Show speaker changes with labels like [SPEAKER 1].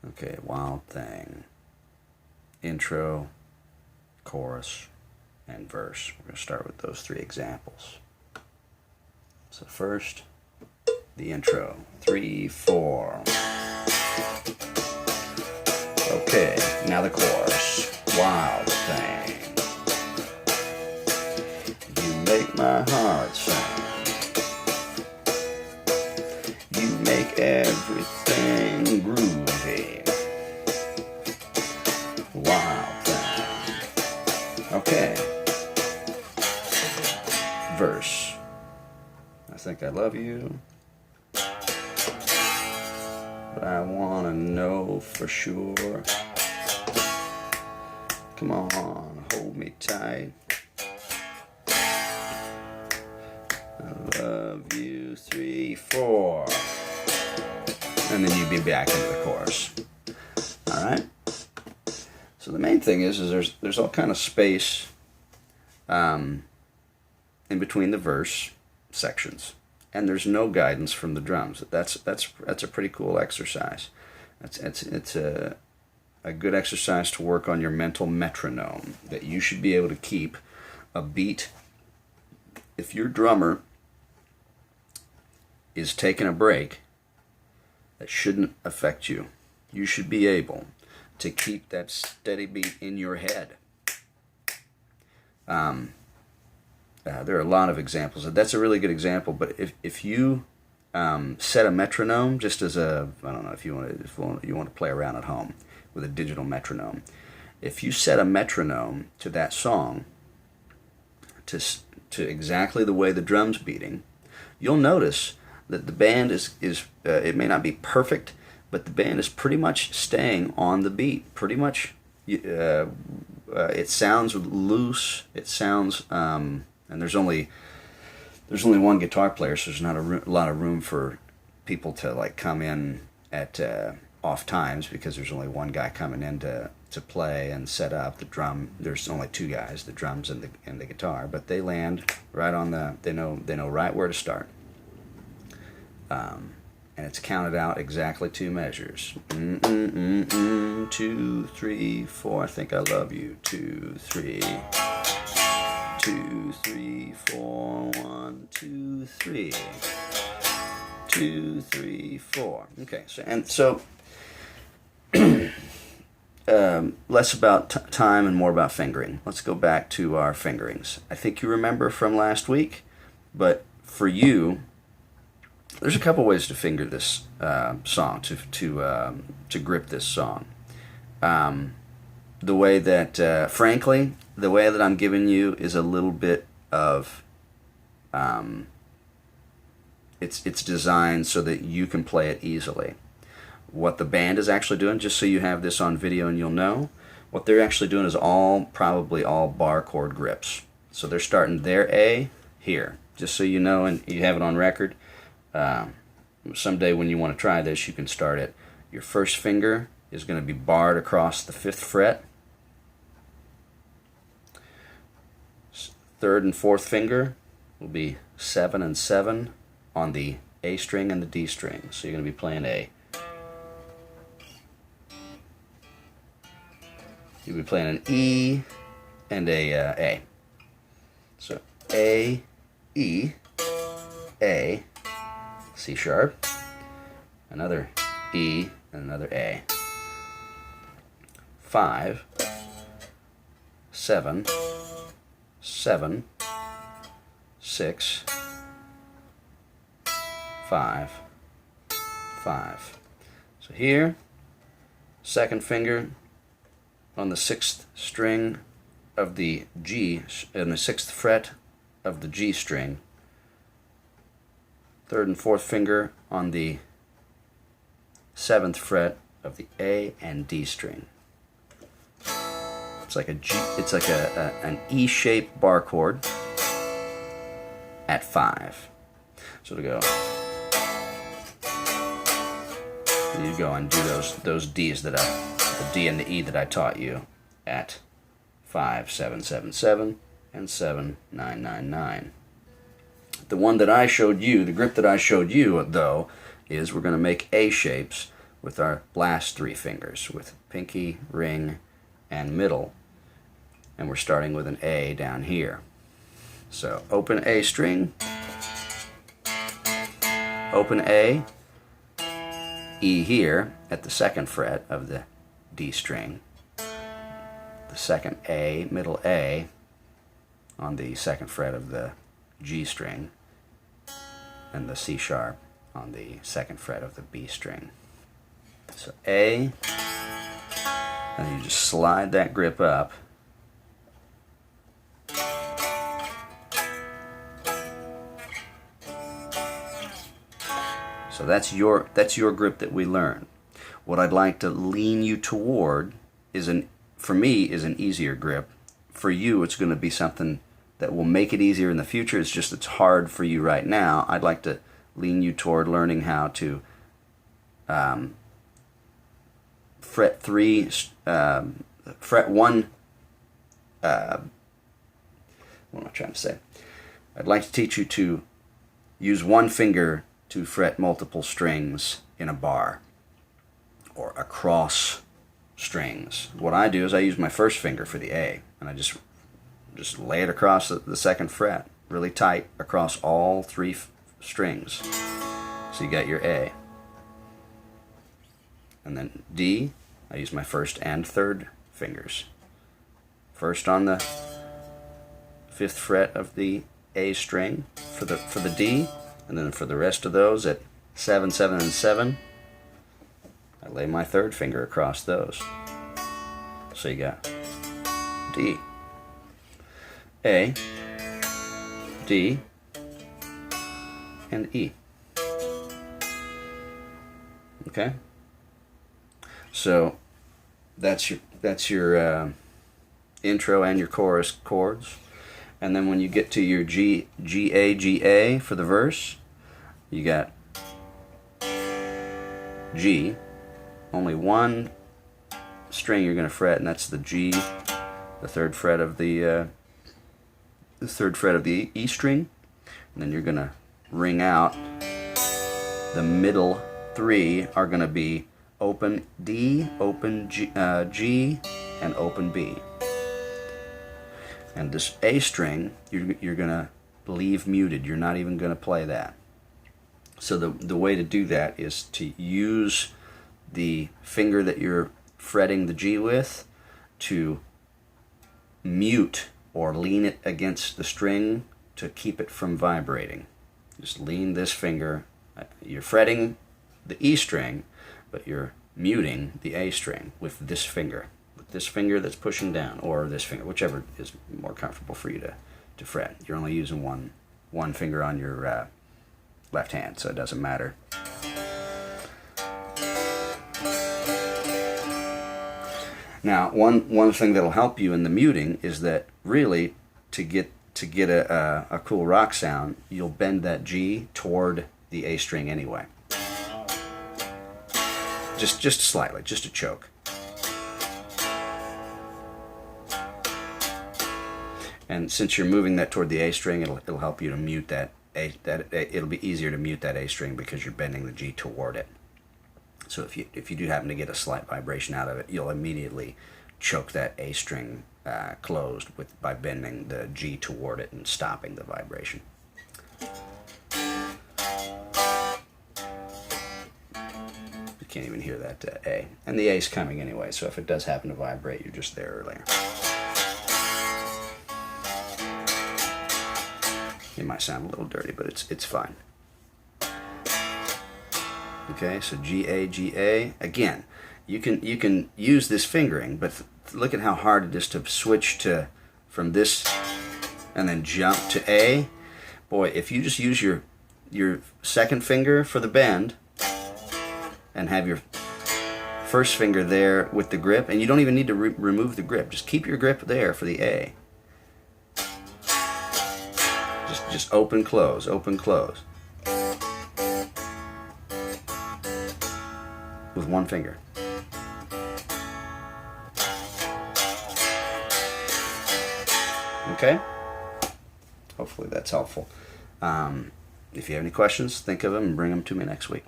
[SPEAKER 1] Okay, Wild Thing. Intro, chorus, and verse. We're going to start with those three examples. So first, the intro. 3, 4. Okay, now the chorus. Wild Thing. You make my heart sing. You make everything groovy. Wild Thing. Okay. Verse. I think I love you, but I want to know for sure. Come on, hold me tight. I love you, 3, 4. And then you'd be back into the chorus. Alright? So the main thing is there's all kind of space in between the verse sections, and there's no guidance from the drums. That's a pretty cool exercise. It's a good exercise to work on your mental metronome, that you should be able to keep a beat. If your drummer is taking a break, that shouldn't affect you. You should be able to keep that steady beat in your head. There are a lot of examples. That's a really good example, but if you set a metronome, just as a, I don't know if you want to play around at home with a digital metronome. If you set a metronome to that song, to exactly the way the drum's beating, you'll notice that the band is it may not be perfect, but the band is pretty much staying on the beat. Pretty much, it sounds loose. It sounds, and there's only one guitar player, so there's not a lot of room for people to like come in at off times, because there's only one guy coming in to play and set up the drum. There's only two guys, the drums and the guitar, but they land right on they know right where to start. And it's counted out exactly 2 measures. 2, 3, 4. I think I love you. 2, 3. 2, 3, 4. 1, 2, 3. 2, 3, 4. Okay, so less about time and more about fingering. Let's go back to our fingerings. I think you remember from last week, but for you, there's a couple ways to finger this song, to grip this song. The way that, frankly, the way that I'm giving you is a little bit of, it's designed so that you can play it easily. What the band is actually doing, just so you have this on video and you'll know, what they're actually doing is probably all bar chord grips. So they're starting their A here, just so you know and you have it on record. Someday when you want to try this, you can start it. Your first finger is going to be barred across the 5th fret. 3rd and 4th finger will be 7 and 7 on the A string and the D string. So you're going to be playing A. You'll be playing an E and A. So A, E, A, C sharp, another E, and another A. 5, 7, 7, 6, 5, 5. So here, 2nd finger on the 6th string of the G, and the 6th fret of the G string. 3rd and 4th finger on the 7th fret of the A and D string. It's like a G. It's like an E-shaped bar chord at 5. So to go, you go and do those D's the D and the E that I taught you at 5, 7, 7, 7, and 7, 9, 9, 9. The one that I showed you, the grip that I showed you, though, is we're going to make A shapes with our last 3 fingers, with pinky, ring, and middle. And we're starting with an A down here. So open A string, open A, E here at the 2nd fret of the D string, the 2nd A, middle A, on the 2nd fret of the G string, and the C sharp on the 2nd fret of the B string. So A, and you just slide that grip up. So that's your grip that we learned. What I'd like to lean you toward for me is an easier grip. For you, it's going to be something that will make it easier in the future. It's just it's hard for you right now. I'd like to lean you toward learning how to fret 3, fret 1. What am I trying to say? I'd like to teach you to use one finger to fret multiple strings in a bar or across strings. What I do is I use my first finger for the A, and I just lay it across the 2nd fret really tight across all 3 strings. So you got your A. And then D, I use my 1st and 3rd fingers. First on the 5th fret of the A string for the D, and then for the rest of those at 7, 7, and 7, I lay my 3rd finger across those. So you got D, A, D, and E. Okay? So that's your intro and your chorus chords. And then when you get to your G, A, G, A for the verse, you got G, only one string you're going to fret, and that's the G, the 3rd fret of the 3rd fret of the E string, and then you're going to ring out. The middle 3 are going to be open D, open G, and open B. And this A string, you're going to leave muted. You're not even going to play that. So the way to do that is to use the finger that you're fretting the G with to mute or lean it against the string to keep it from vibrating. Just lean this finger. You're fretting the E string, but you're muting the A string with this finger. This finger that's pushing down, or this finger, whichever is more comfortable for you to fret. You're only using one finger on your left hand, so it doesn't matter. Now, one thing that'll help you in the muting is that really to get a cool rock sound, you'll bend that G toward the A string anyway. Just slightly, just a choke. And since you're moving that toward the A string, it'll help you to mute that A. It'll be easier to mute that A string because you're bending the G toward it. So if you do happen to get a slight vibration out of it, you'll immediately choke that A string closed by bending the G toward it and stopping the vibration. You can't even hear that A. And the A's coming anyway, so if it does happen to vibrate, you're just there earlier. It might sound a little dirty, but it's fine. Okay, so G A G A. Again, you can use this fingering, but look at how hard it is to switch from this and then jump to A. Boy, if you just use your 2nd finger for the bend and have your 1st finger there with the grip, and you don't even need to remove the grip. Just keep your grip there for the A. Just open, close, open, close. With one finger. Okay? Hopefully that's helpful. If you have any questions, think of them and bring them to me next week.